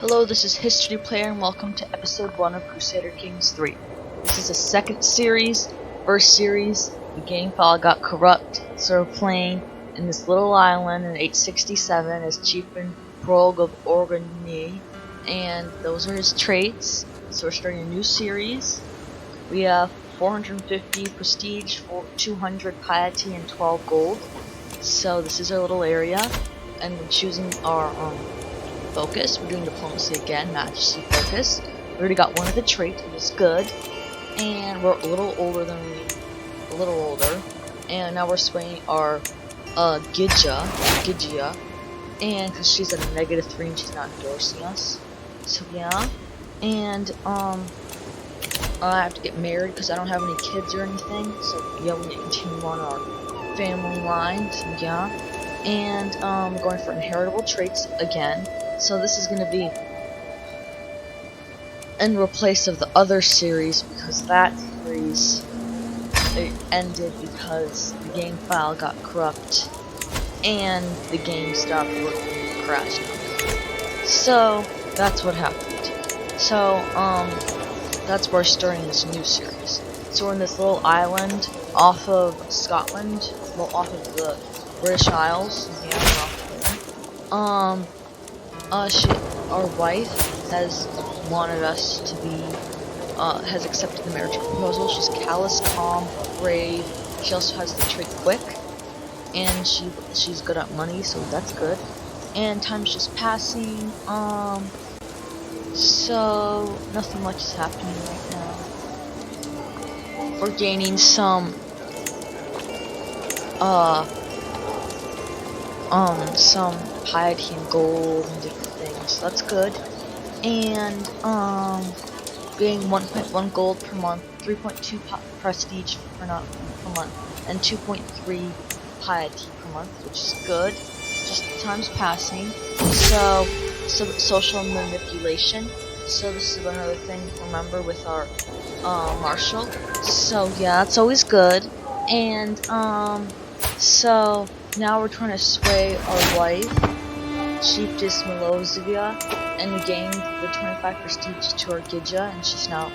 Hello, this is History Player and welcome to episode 1 of Crusader Kings 3. This is a second series. First series, the game file got corrupt, so we're playing in this little island in 867 as Chieftain Prog of Orkney, and those are his traits. So we're starting a new series. We have 450 prestige, 200 piety, and 12 gold. So this is our little area, and we're choosing our focus. We're doing diplomacy again, majesty focus. We already got one of the traits, which is good, and we're a little older, and now we're swaying our Gidja, and because she's at a -3 and she's not endorsing us. So yeah, and I have to get married because I don't have any kids or anything. So yeah, we need to continue on our family line. So yeah, and we're going for inheritable traits again. So this is going to be in replace of the other series because that series it ended because the game file got corrupt and the game stopped working and crashed. So that's what happened. So that's where we're starting this new series. So we're in this little island off of Scotland, well, off of the British Isles. Yeah, our wife has wanted us to be, has accepted the marriage proposal. She's callous, calm, brave. She also has the trait quick, and she's good at money, so that's good. And time's just passing. So nothing much is happening right now. We're gaining some piety and gold and different things. So that's good. And getting 1.1 gold per month, 3.2 prestige per month, and 2.3 piety per month, which is good. Just time's passing. So social manipulation. So this is another thing to remember with our marshal. So yeah, it's always good. And so now we're trying to sway our wife, Chiefess Melozivia, and we gained the 25 prestige to our Gidja, and she's now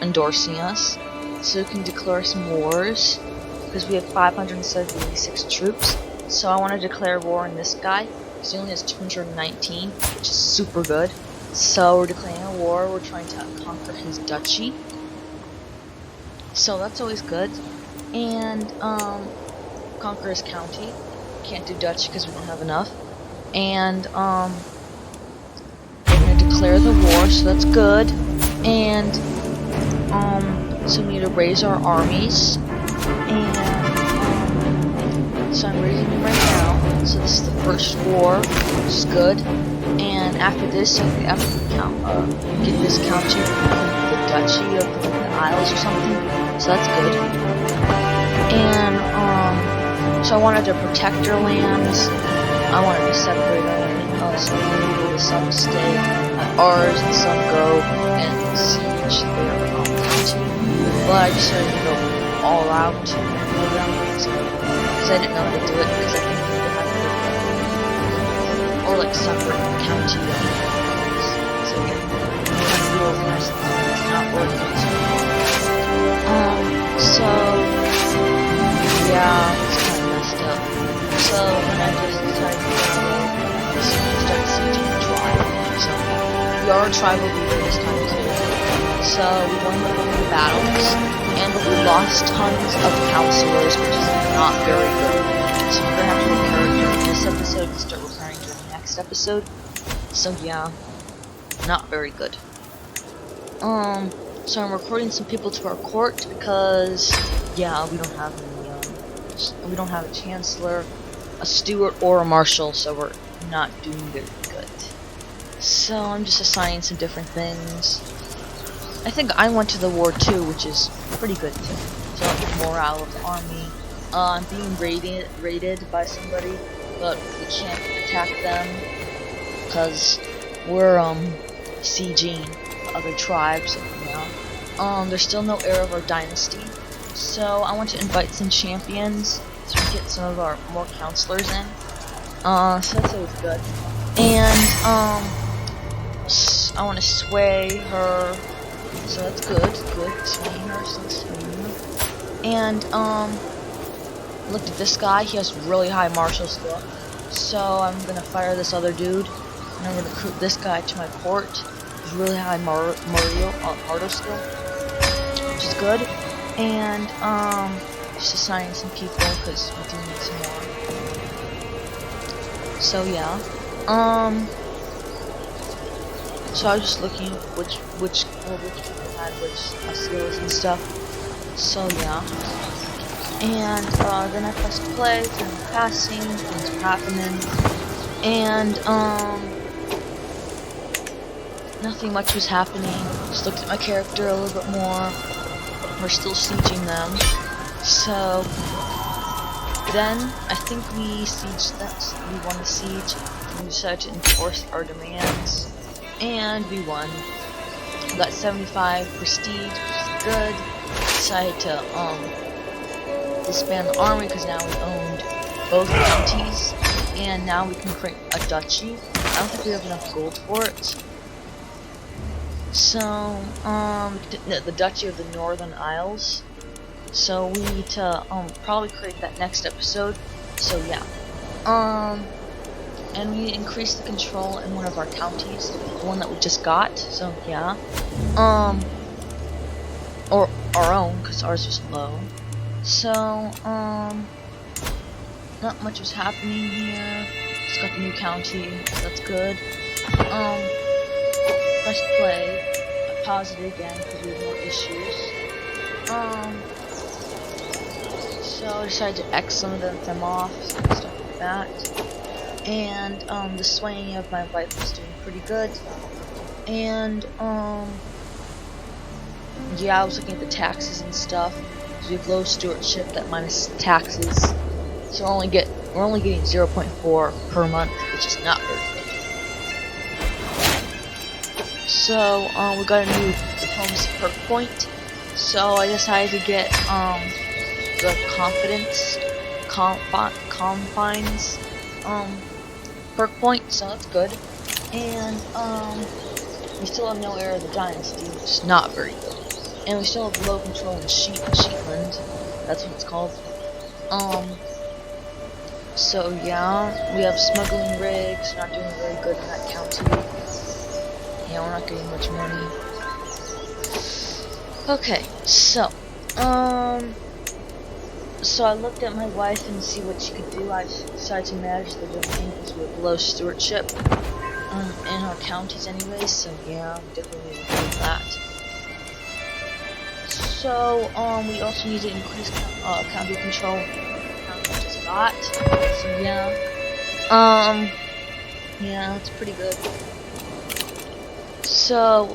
endorsing us. So we can declare some wars, because we have 576 troops. So I want to declare war on this guy, because he only has 219, which is super good. So we're declaring a war, we're trying to conquer his duchy. So that's always good. And conquer his county. Can't do duchy because we don't have enough. And we're gonna declare the war, so that's good. And so we need to raise our armies. And so I'm raising them right now. So this is the first war, which is good. And after this, I have to get this county the duchy of the Isles or something. So that's good. And so I wanted to protect their lands. I wanted to separate our land, so some stay at ours and some go and siege their county. But I decided to go all out because I didn't know how to do it because I think people have to or like separate county lands. So yeah, it's not organized. So yeah, it's kind of messed up. So then I just decided to start sieging the tribe. So we are a tribal leader this time too. So we won the battles, and we lost tons of counselors, which is not very good. So we're gonna have to repair during this episode and start repairing during the next episode. So yeah, not very good. So I'm recruiting some people to our court because, yeah, we don't have we don't have a chancellor, a steward, or a marshal, so we're not doing very good. So I'm just assigning some different things. I think I went to the war too, which is pretty good too. So like morale of the army. I'm being raided by somebody, but we can't attack them because we're sieging other tribes. You know, there's still no heir of our dynasty. So I want to invite some champions so we get some of our more counselors in. So that's always good. And I want to sway her, so that's good. Swaying her, so swaying her. And look at this guy. He has really high martial skill. So I'm gonna fire this other dude, and I'm gonna recruit this guy to my port. He's really high martial skill, which is good. And just assigning some people because we do need some more. So yeah. So I was just looking at which people had which skills and stuff. So yeah. And then I pressed play, and passing, things were happening, and nothing much was happening. Just looked at my character a little bit more. We're still sieging them. So then I think we won the siege, and we decided to enforce our demands, and we won. We got 75 prestige, which is good. Decided to disband the army because now we owned both counties, and now we can create a duchy. I don't think we have enough gold for it. So the Duchy of the Northern Isles. So we need to probably create that next episode. So yeah. And we increased the control in one of our counties, the one that we just got. So yeah. Or our own, because ours was low. So not much was happening here. Just got the new county, so that's good. Press play. I paused it again because we have more issues. So I decided to X some of them off, stuff like that. And the swaying of my wife was doing pretty good. And yeah, I was looking at the taxes and stuff. So we have low stewardship that minus taxes. So we're only getting 0.4 per month, which is not very good. So we got a new diplomacy perk point. So I decided to get the confidence confines perk point. So that's good. And we still have no heir of the dynasty, which is not very good. And we still have low control in Sheetland. That's what it's called. So yeah, we have smuggling rigs. Not doing very good in that county. Yeah, we're not getting much money. Okay, so so I looked at my wife and see what she could do. I decided to manage the domain because we have low stewardship in our counties anyway. So yeah, we definitely need to do that. So we also need to increase county control. County just got. So yeah, yeah, that's pretty good. So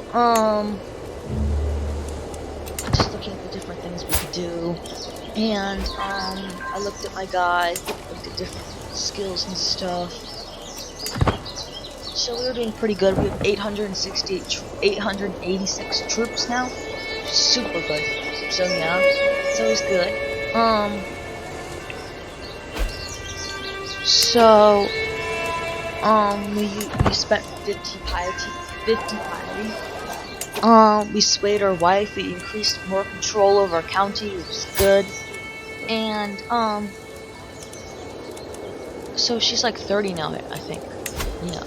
just looking at the different things we could do, and I looked at my guy, looked at different skills and stuff. So we were doing pretty good. We have 886 troops now. Super good. So yeah, it's always good. So we spent 50 piety. We swayed our wife. We increased more control over our county, which is good. And so she's like 30 now, I think. Yeah.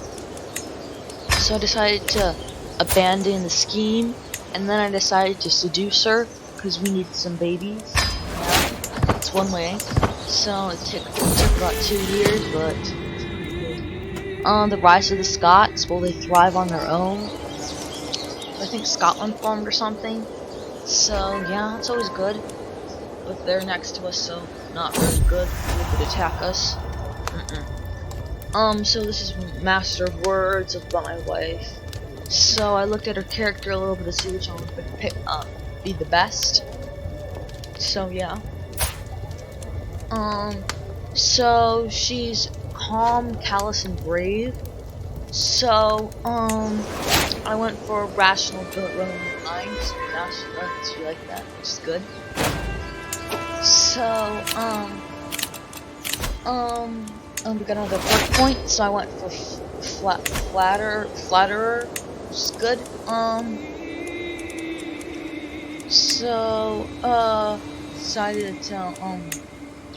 So I decided to abandon the scheme. And then I decided to seduce her, because we needed some babies. Yeah, that's one way. So it took about 2 years, but it's pretty good. The rise of the Scots, will they thrive on their own? I think Scotland formed or something. So yeah, it's always good. But they're next to us, so not very good. They could attack us. So this is Master of Words about my wife. So I looked at her character a little bit to see which one would be the best. So yeah. So she's calm, callous, and brave. So I went for rational, Roman minds. Now she like that, which is good. So We got another perk point, so I went for flatterer, which is good. Decided to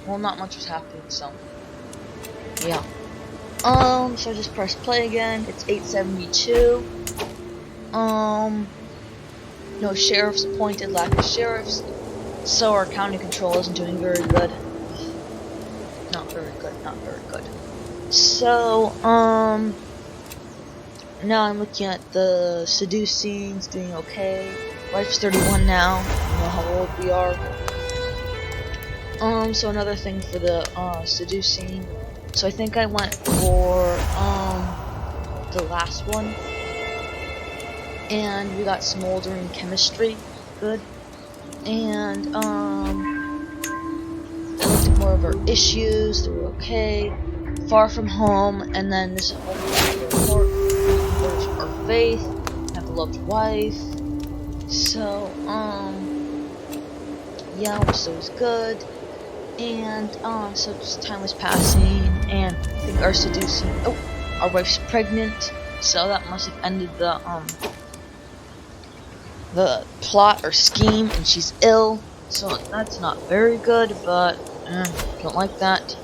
well, not much was happening, so yeah. So I just pressed play again. It's 872. No sheriffs appointed, lack of sheriffs. So our county control isn't doing very good. Not very good, not very good. So, now I'm looking at the seducing, it's doing okay. Wife's 31 now, you know how old we are. So another thing for the, seducing. So I think I went for, the last one. And we got smoldering chemistry, good. And, I looked at more of our issues, they were okay. Far from home, and then this whole report, there's our faith, have a loved wife. So, yeah, so it was good. And, so just time was passing, and I think our seducing, our wife's pregnant, so that must have ended the plot or scheme, and she's ill, so that's not very good, but, don't like that.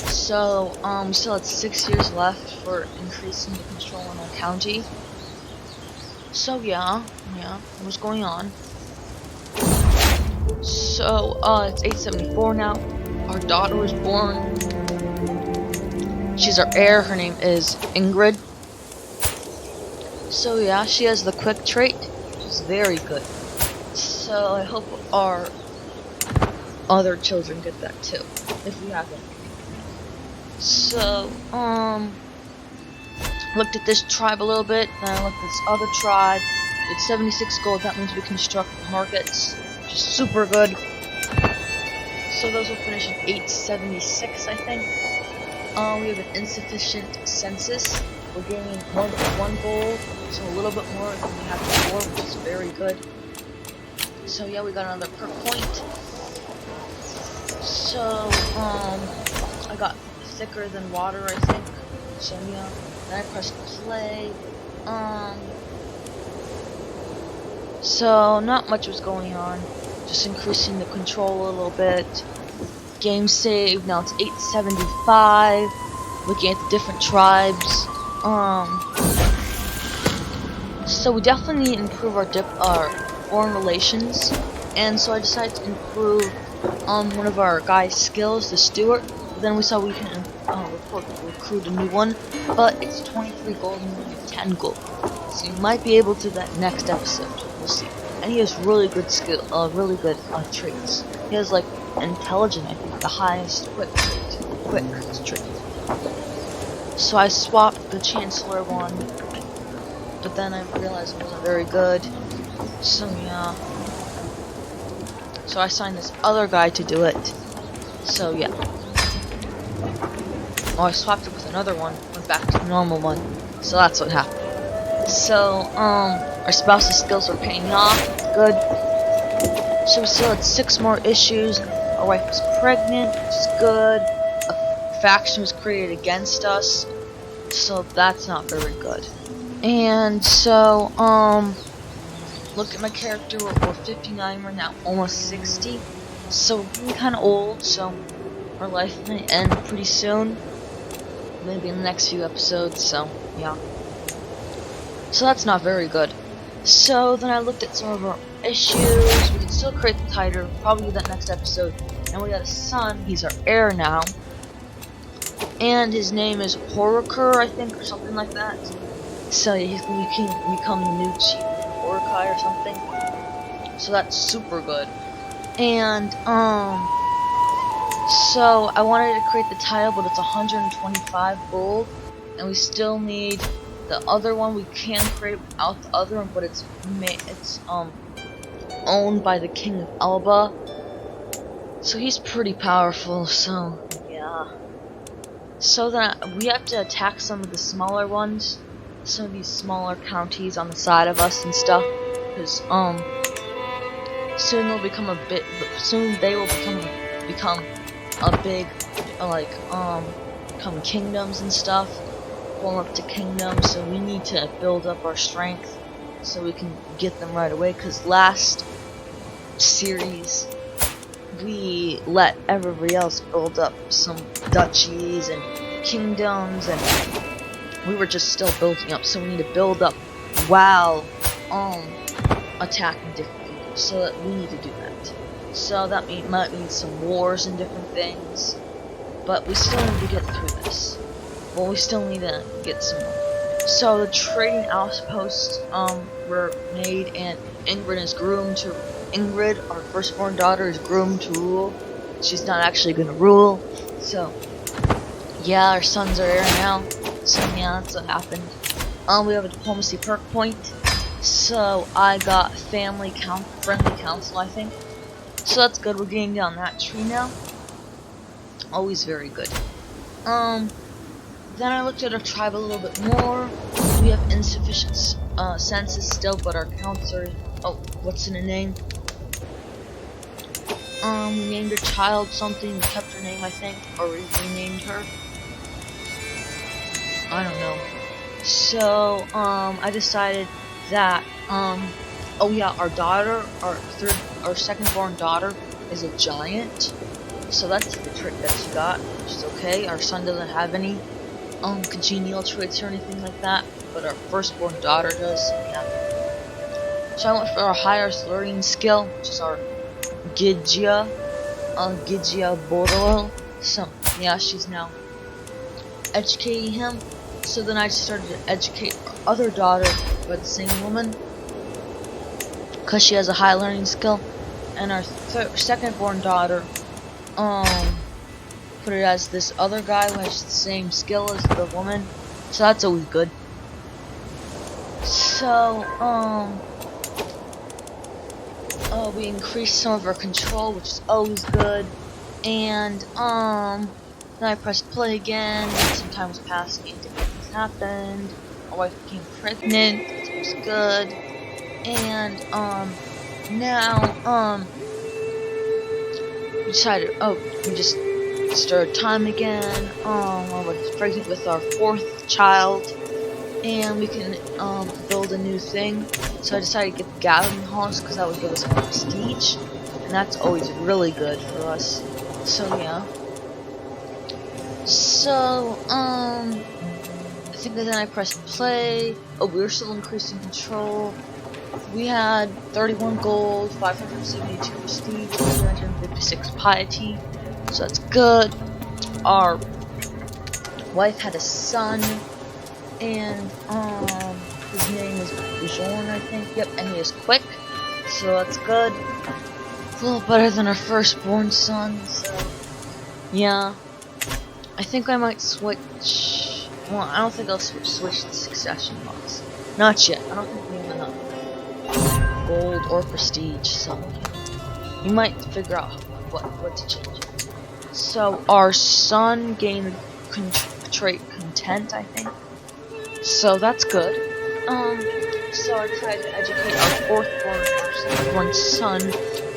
So, we still had 6 years left for increasing the control in our county. So, yeah, what was going on? So, it's 874 now. Our daughter was born. She's our heir. Her name is Ingrid. So, yeah, she has the quick trait. She's very good. So, I hope our other children get that too, if we have them. So, looked at this tribe a little bit, then I looked at this other tribe. It's 76 gold, that means we construct markets, which is super good. So those will finish in 876, I think. We have an insufficient census. We're gaining 1 gold, so a little bit more than we had before, which is very good. So yeah, we got another perk point. So, I got thicker than water, I think. So yeah, then I pressed play. So not much was going on. Just increasing the control a little bit. Game saved. Now it's 875. Looking at the different tribes. So we definitely need to improve our foreign relations. And so I decided to improve one of our guys' skills, the steward. Then we saw we can recruit a new one, but it's 23 gold and we have 10 gold. So you might be able to that next episode. We'll see. And he has really good really good traits. He has like intelligent, I think, the highest quick trait. So I swapped the Chancellor one, but then I realized it wasn't very good. So yeah. So I signed this other guy to do it. So yeah. Oh, I swapped it with another one, went back to the normal one. So that's what happened. So, our spouse's skills are paying off. Good. So we still had 6 more issues. Our wife was pregnant, which is good. A faction was created against us. So that's not very good. And so, look at my character, we're 59, we're now almost 60. So we're getting kinda old, so our life may end pretty soon. Maybe in the next few episodes, so yeah. So that's not very good. So then I looked at some of our issues. We can still create the title, probably that next episode. And we got a son, he's our heir now. And his name is Horaker, I think, or something like that. So yeah, he's going to become the new chief of Orkney or something. So that's super good. And, so I wanted to create the tile, but it's 125 gold. And we still need the other one. We can create it without the other one, but it's owned by the King of Elba. So he's pretty powerful, so yeah. So then we have to attack some of the smaller ones. Some of these smaller counties on the side of us and stuff. Because soon they'll become a bit. Soon they will become a big become kingdoms and stuff, form up to kingdoms. So we need to build up our strength so we can get them right away. Because last series we let everybody else build up some duchies and kingdoms, and we were just still building up. So we need to build up while attacking different people. So that we need to do that. So that might mean some wars and different things, but we still need to get through this. Well, we still need to get some more. So the trading outposts were made, and Ingrid, our firstborn daughter, is groomed to rule. She's not actually gonna rule. So yeah, our sons are there now. So yeah, that's what happened. We have a diplomacy perk point. So I got friendly council, I think. So that's good. We're getting down that tree now. Always very good. Then I looked at our tribe a little bit more. We have insufficient census still, but our counts are. Oh, what's in a name? We named her child something. We kept her name, I think, or we renamed her. I don't know. So I decided that oh yeah, our daughter, our second-born daughter, is a giant. So that's the trait that she got, which is okay. Our son doesn't have any congenial traits or anything like that, but our firstborn daughter does. So yeah. So I went for our highest learning skill, which is our Gidja Borolo. So yeah, she's now educating him. So then I started to educate our other daughter by the same woman, because she has a high learning skill, and our second-born daughter, put it as this other guy who has the same skill as the woman. So that's always good. So we increased some of our control, which is always good. And then I pressed play again. Some time was passing and different things happened. My wife became pregnant, which was good. And now we decided, we just started time again. I was pregnant with our 4th child, and we can build a new thing. So I decided to get the gathering halls, because that would give us more prestige, and that's always really good for us. So yeah. So I think that then I pressed play. Oh, we were still increasing control. We had 31 gold, 572 prestige, 356 piety. So that's good. Our wife had a son, and his name is Bjorn, I think. Yep, and he is quick, so that's good. A little better than our firstborn son. So yeah, I think I might switch. Well, I don't think I'll switch the succession box. Not yet. I don't think we have enough gold or prestige. So you might figure out what to change. So our son gained trait content, I think. So that's good. So I decided to educate our 4th-born, our 2nd-born son,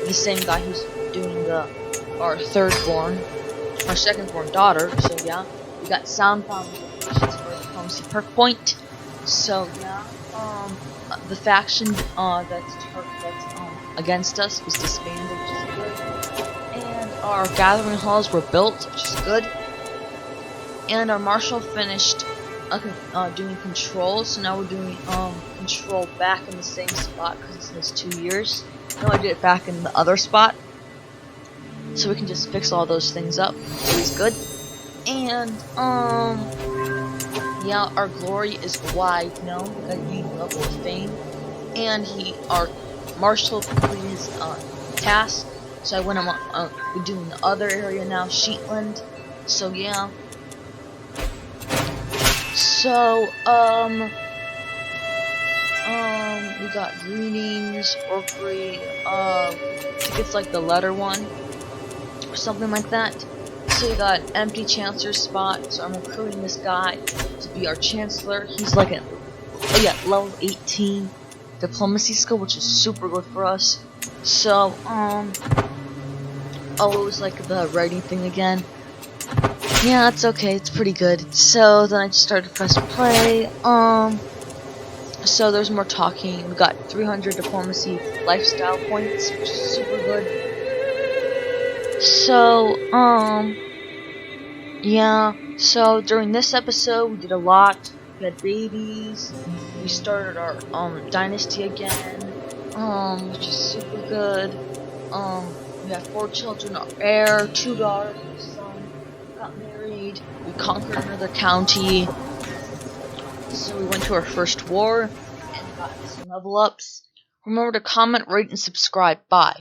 the same guy who's doing our 3rd-born, our 2nd-born daughter. So yeah, we got sound foundations for the diplomacy perk point. So yeah, the faction that's against us was disbanded, which is good. And our gathering halls were built, which is good. And our marshal finished doing control, so now we're doing control back in the same spot, because it says 2 years. Now I did it back in the other spot, so we can just fix all those things up. Always good. And yeah, our glory is wide known, a unique level of fame. And our marshal completed his task, so I went on doing the other area now, Sheetland. So yeah. So we got greetings, Orkney, I think it's like the letter one, or something like that. So we got an empty chancellor spot, so I'm recruiting this guy to be our chancellor. He's like level 18 diplomacy skill, which is super good for us. So, it was like the writing thing again. Yeah, it's okay. It's pretty good. So then I just started to press play. So there's more talking. We got 300 diplomacy lifestyle points, which is super good. So, yeah. So during this episode, we did a lot. We had babies. We started our dynasty again, which is super good. We have 4 children, our heir, 2 daughters, and a son. Got married. We conquered another county. So we went to our first war and got some level ups. Remember to comment, rate, and subscribe. Bye.